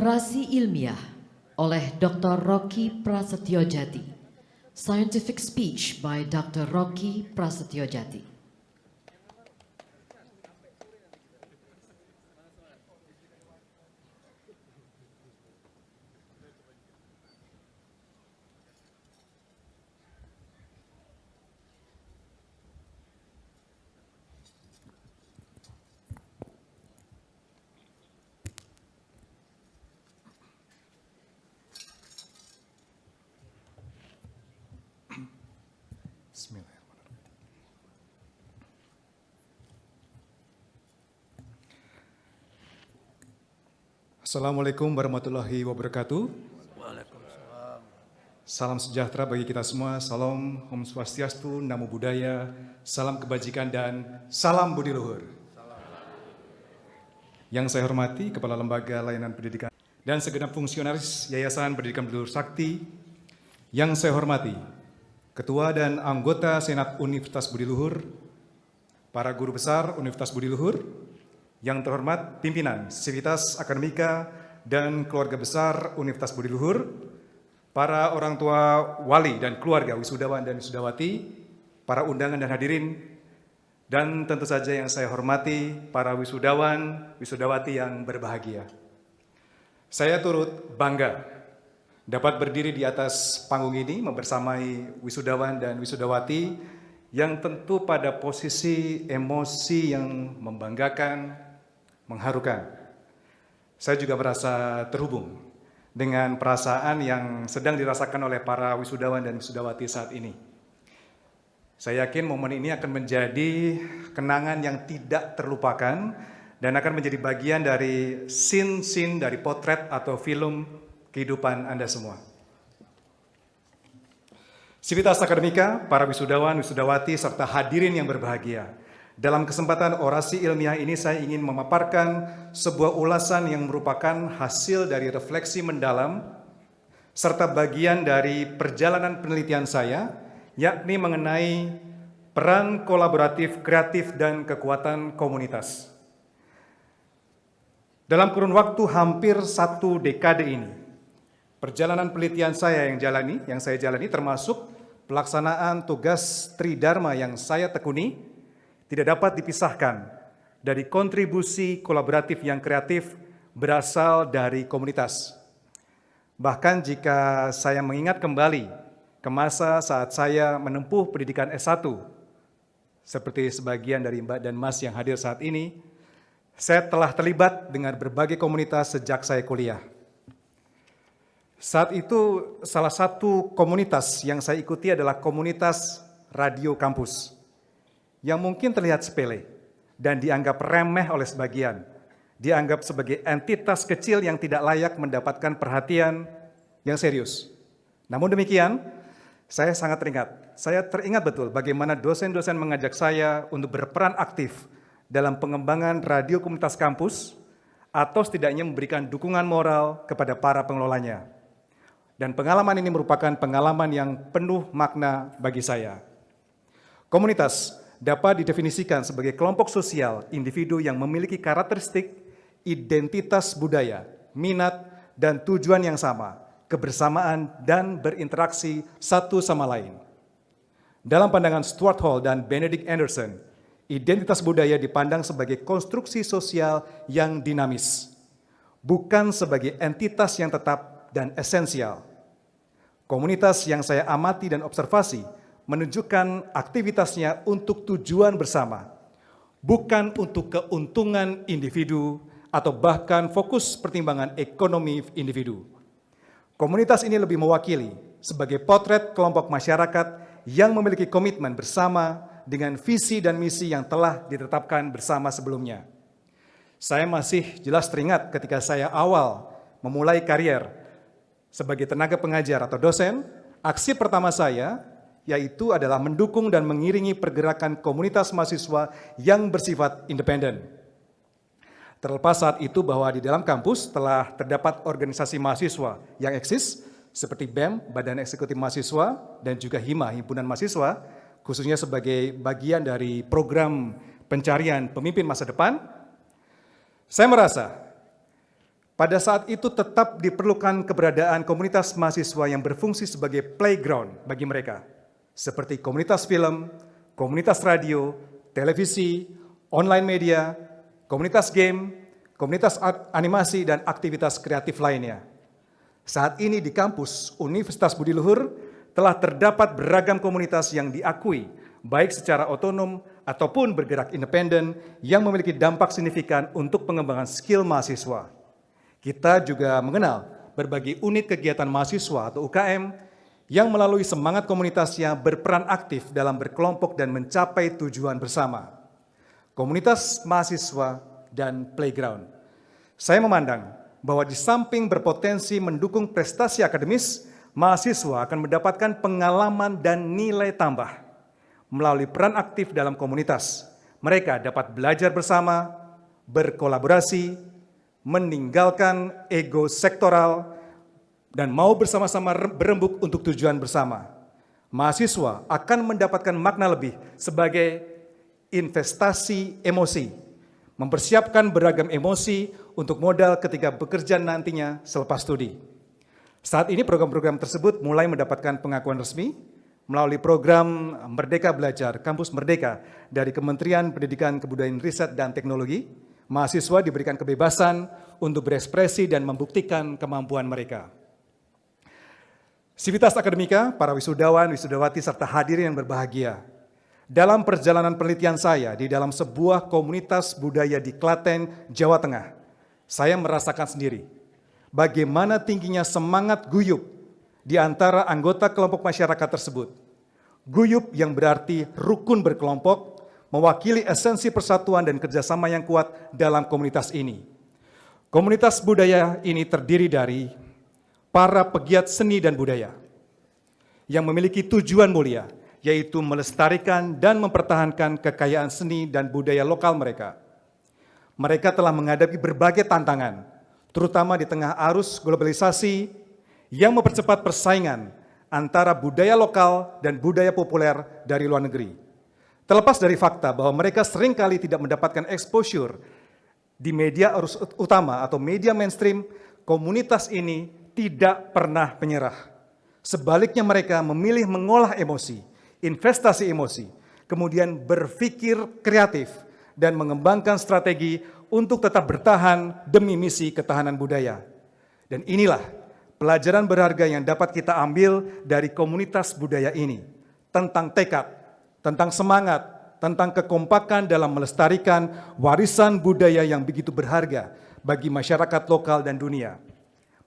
Orasi ilmiah oleh Dr. Rocky Prasetyojati. Scientific speech by Dr. Rocky Prasetyojati. Bismillahirrahmanirrahim. Assalamualaikum warahmatullahi wabarakatuh. Waalaikumsalam. Salam sejahtera bagi kita semua. Salam Om Swastiastu, Namo Buddhaya, salam kebajikan dan salam budi luhur. Yang saya hormati Kepala Lembaga Layanan Pendidikan dan segenap fungsionaris Yayasan Pendidikan Budi Luhur Sakti. Yang saya hormati Ketua dan anggota Senat Universitas Budi Luhur, para guru besar Universitas Budi Luhur, yang terhormat pimpinan Sivitas Akademika dan keluarga besar Universitas Budi Luhur, para orang tua wali dan keluarga wisudawan dan wisudawati, para undangan dan hadirin, dan tentu saja yang saya hormati para wisudawan, wisudawati yang berbahagia. Saya turut bangga dapat berdiri di atas panggung ini membersamai wisudawan dan wisudawati yang tentu pada posisi emosi yang membanggakan, mengharukan. Saya juga merasa terhubung dengan perasaan yang sedang dirasakan oleh para wisudawan dan wisudawati saat ini. Saya yakin momen ini akan menjadi kenangan yang tidak terlupakan dan akan menjadi bagian dari scene dari potret atau film kehidupan Anda semua. Sivitas Akademika, para wisudawan, wisudawati, serta hadirin yang berbahagia. Dalam kesempatan orasi ilmiah ini saya ingin memaparkan sebuah ulasan yang merupakan hasil dari refleksi mendalam serta bagian dari perjalanan penelitian saya, yakni mengenai peran kolaboratif, kreatif, dan kekuatan komunitas. Dalam kurun waktu hampir 1 dekade ini, perjalanan penelitian saya yang saya jalani termasuk pelaksanaan tugas Tridharma yang saya tekuni tidak dapat dipisahkan dari kontribusi kolaboratif yang kreatif berasal dari komunitas. Bahkan jika saya mengingat kembali ke masa saat saya menempuh pendidikan S1, seperti sebagian dari Mbak dan Mas yang hadir saat ini, saya telah terlibat dengan berbagai komunitas sejak saya kuliah. Saat itu salah satu komunitas yang saya ikuti adalah komunitas radio kampus, yang mungkin terlihat sepele dan dianggap remeh oleh sebagian, dianggap sebagai entitas kecil yang tidak layak mendapatkan perhatian yang serius. Namun demikian, saya teringat betul bagaimana dosen-dosen mengajak saya untuk berperan aktif dalam pengembangan radio komunitas kampus, atau setidaknya memberikan dukungan moral kepada para pengelolanya. Dan pengalaman ini merupakan pengalaman yang penuh makna bagi saya. Komunitas dapat didefinisikan sebagai kelompok sosial individu yang memiliki karakteristik, identitas budaya, minat, dan tujuan yang sama, kebersamaan, dan berinteraksi satu sama lain. Dalam pandangan Stuart Hall dan Benedict Anderson, identitas budaya dipandang sebagai konstruksi sosial yang dinamis, bukan sebagai entitas yang tetap dan esensial. Komunitas yang saya amati dan observasi menunjukkan aktivitasnya untuk tujuan bersama, bukan untuk keuntungan individu atau bahkan fokus pertimbangan ekonomi individu. Komunitas ini lebih mewakili sebagai potret kelompok masyarakat yang memiliki komitmen bersama dengan visi dan misi yang telah ditetapkan bersama sebelumnya. Saya masih jelas teringat ketika saya awal memulai karier sebagai tenaga pengajar atau dosen, aksi pertama saya yaitu adalah mendukung dan mengiringi pergerakan komunitas mahasiswa yang bersifat independen. Terlepas saat itu bahwa di dalam kampus telah terdapat organisasi mahasiswa yang eksis seperti BEM, Badan Eksekutif Mahasiswa, dan juga HIMA, Himpunan Mahasiswa, khususnya sebagai bagian dari program pencarian pemimpin masa depan. Saya merasa pada saat itu tetap diperlukan keberadaan komunitas mahasiswa yang berfungsi sebagai playground bagi mereka, seperti komunitas film, komunitas radio, televisi, online media, komunitas game, komunitas animasi, dan aktivitas kreatif lainnya. Saat ini di kampus Universitas Budi Luhur telah terdapat beragam komunitas yang diakui, baik secara otonom ataupun bergerak independen yang memiliki dampak signifikan untuk pengembangan skill mahasiswa. Kita juga mengenal berbagai unit kegiatan mahasiswa atau UKM yang melalui semangat komunitasnya berperan aktif dalam berkelompok dan mencapai tujuan bersama. Komunitas mahasiswa dan playground. Saya memandang bahwa di samping berpotensi mendukung prestasi akademis, mahasiswa akan mendapatkan pengalaman dan nilai tambah. Melalui peran aktif dalam komunitas, mereka dapat belajar bersama, berkolaborasi, meninggalkan ego sektoral, dan mau bersama-sama berembuk untuk tujuan bersama. Mahasiswa akan mendapatkan makna lebih sebagai investasi emosi, mempersiapkan beragam emosi untuk modal ketika bekerja nantinya selepas studi. Saat ini program-program tersebut mulai mendapatkan pengakuan resmi melalui program Merdeka Belajar, Kampus Merdeka dari Kementerian Pendidikan, Kebudayaan, Riset, dan Teknologi. Mahasiswa diberikan kebebasan untuk berekspresi dan membuktikan kemampuan mereka. Sivitas akademika, para wisudawan, wisudawati, serta hadirin yang berbahagia. Dalam perjalanan penelitian saya di dalam sebuah komunitas budaya di Klaten, Jawa Tengah, saya merasakan sendiri bagaimana tingginya semangat guyup di antara anggota kelompok masyarakat tersebut. Guyup yang berarti rukun berkelompok, mewakili esensi persatuan dan kerjasama yang kuat dalam komunitas ini. Komunitas budaya ini terdiri dari para pegiat seni dan budaya yang memiliki tujuan mulia, yaitu melestarikan dan mempertahankan kekayaan seni dan budaya lokal mereka. Mereka telah menghadapi berbagai tantangan, terutama di tengah arus globalisasi yang mempercepat persaingan antara budaya lokal dan budaya populer dari luar negeri. Terlepas dari fakta bahwa mereka seringkali tidak mendapatkan exposure di media arus utama atau media mainstream, komunitas ini tidak pernah menyerah. Sebaliknya mereka memilih mengolah emosi, investasi emosi, kemudian berpikir kreatif dan mengembangkan strategi untuk tetap bertahan demi misi ketahanan budaya. Dan inilah pelajaran berharga yang dapat kita ambil dari komunitas budaya ini, tentang tekad, tentang semangat, tentang kekompakan dalam melestarikan warisan budaya yang begitu berharga bagi masyarakat lokal dan dunia.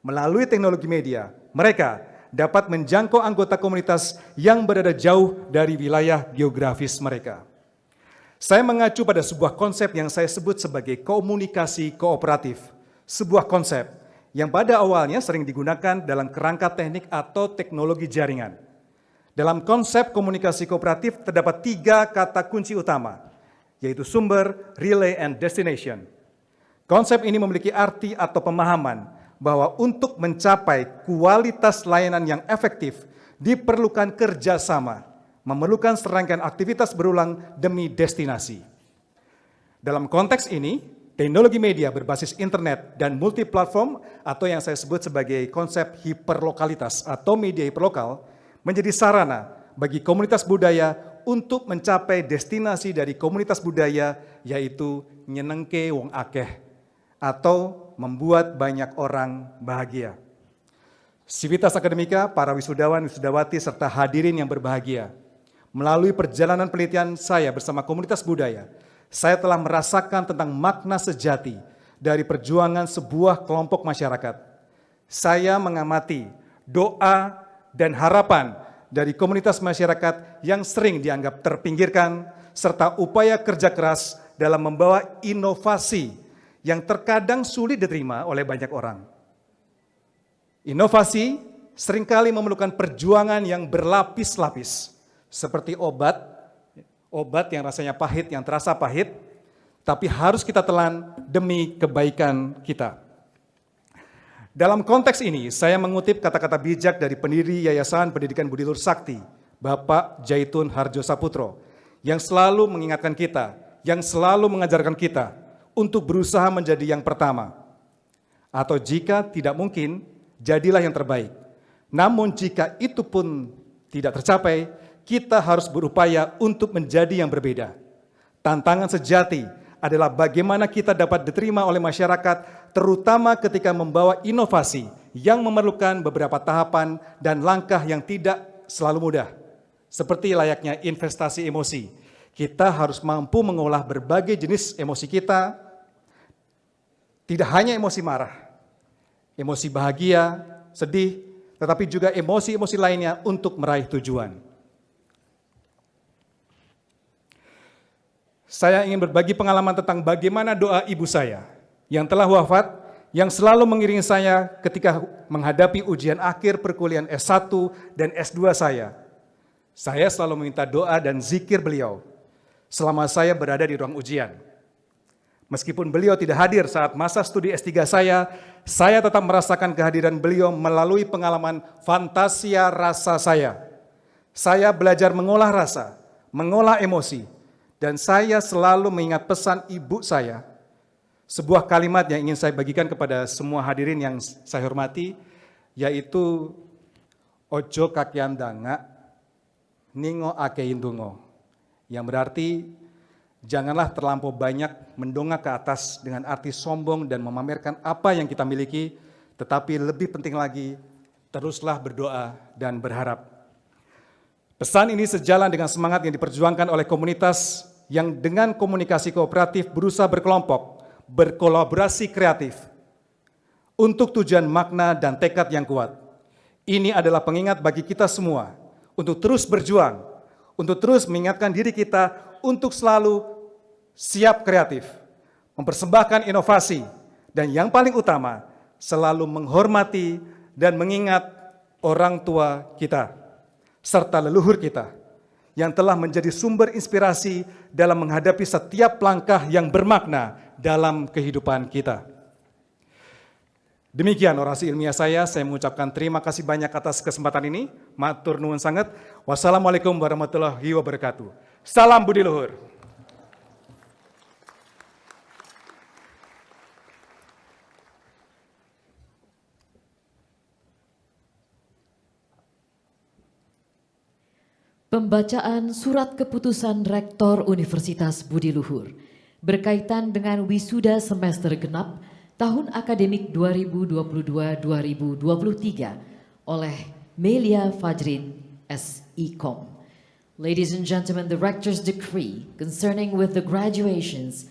Melalui teknologi media, mereka dapat menjangkau anggota komunitas yang berada jauh dari wilayah geografis mereka. Saya mengacu pada sebuah konsep yang saya sebut sebagai komunikasi kooperatif, sebuah konsep yang pada awalnya sering digunakan dalam kerangka teknik atau teknologi jaringan. Dalam konsep komunikasi kooperatif terdapat 3 kata kunci utama, yaitu sumber, relay, and destination. Konsep ini memiliki arti atau pemahaman bahwa untuk mencapai kualitas layanan yang efektif diperlukan kerjasama, memerlukan serangkaian aktivitas berulang demi destinasi. Dalam konteks ini, teknologi media berbasis internet dan multiplatform atau yang saya sebut sebagai konsep hiperlokalitas atau media hiperlokal menjadi sarana bagi komunitas budaya untuk mencapai destinasi dari komunitas budaya, yaitu nyenengke wong akeh atau membuat banyak orang bahagia. Sivitas akademika, para wisudawan, wisudawati, serta hadirin yang berbahagia. Melalui perjalanan penelitian saya bersama komunitas budaya, saya telah merasakan tentang makna sejati dari perjuangan sebuah kelompok masyarakat. Saya mengamati doa dan harapan dari komunitas masyarakat yang sering dianggap terpinggirkan, serta upaya kerja keras dalam membawa inovasi yang terkadang sulit diterima oleh banyak orang. Inovasi seringkali memerlukan perjuangan yang berlapis-lapis, seperti obat yang rasanya pahit, yang terasa pahit, tapi harus kita telan demi kebaikan kita. Dalam konteks ini, saya mengutip kata-kata bijak dari pendiri Yayasan Pendidikan Budi Luhur Sakti, Bapak Jaitun Harjo Saputro, yang selalu mengingatkan kita, yang selalu mengajarkan kita untuk berusaha menjadi yang pertama. Atau jika tidak mungkin, jadilah yang terbaik. Namun jika itu pun tidak tercapai, kita harus berupaya untuk menjadi yang berbeda. Tantangan sejati adalah bagaimana kita dapat diterima oleh masyarakat, terutama ketika membawa inovasi yang memerlukan beberapa tahapan dan langkah yang tidak selalu mudah. Seperti layaknya investasi emosi, kita harus mampu mengolah berbagai jenis emosi kita, tidak hanya emosi marah, emosi bahagia, sedih, tetapi juga emosi-emosi lainnya untuk meraih tujuan. Saya ingin berbagi pengalaman tentang bagaimana doa ibu saya yang telah wafat, yang selalu mengiringi saya ketika menghadapi ujian akhir perkuliahan S1 dan S2 saya. Saya selalu meminta doa dan zikir beliau selama saya berada di ruang ujian. Meskipun beliau tidak hadir saat masa studi S3 saya tetap merasakan kehadiran beliau melalui pengalaman fantasia rasa saya. Saya belajar mengolah rasa, mengolah emosi, dan saya selalu mengingat pesan ibu saya. Sebuah kalimat yang ingin saya bagikan kepada semua hadirin yang saya hormati, yaitu ojo kakian danga, ningo akein dungo. Yang berarti, janganlah terlampau banyak mendongak ke atas dengan arti sombong dan memamerkan apa yang kita miliki, tetapi lebih penting lagi, teruslah berdoa dan berharap. Pesan ini sejalan dengan semangat yang diperjuangkan oleh komunitas yang dengan komunikasi kooperatif berusaha berkelompok, berkolaborasi kreatif untuk tujuan makna dan tekad yang kuat. Ini adalah pengingat bagi kita semua untuk terus berjuang, untuk terus mengingatkan diri kita untuk selalu siap kreatif, mempersembahkan inovasi, dan yang paling utama, selalu menghormati dan mengingat orang tua kita, serta leluhur kita, yang telah menjadi sumber inspirasi dalam menghadapi setiap langkah yang bermakna dalam kehidupan kita. Demikian orasi ilmiah saya mengucapkan terima kasih banyak atas kesempatan ini. Matur nuwun sanget. Wassalamualaikum warahmatullahi wabarakatuh. Salam budi luhur. Pembacaan surat keputusan Rektor Universitas Budi Luhur berkaitan dengan wisuda semester genap tahun akademik 2022-2023 oleh Melia Fajrin, SECOM. Ladies and gentlemen, the Rector's decree concerning with the graduations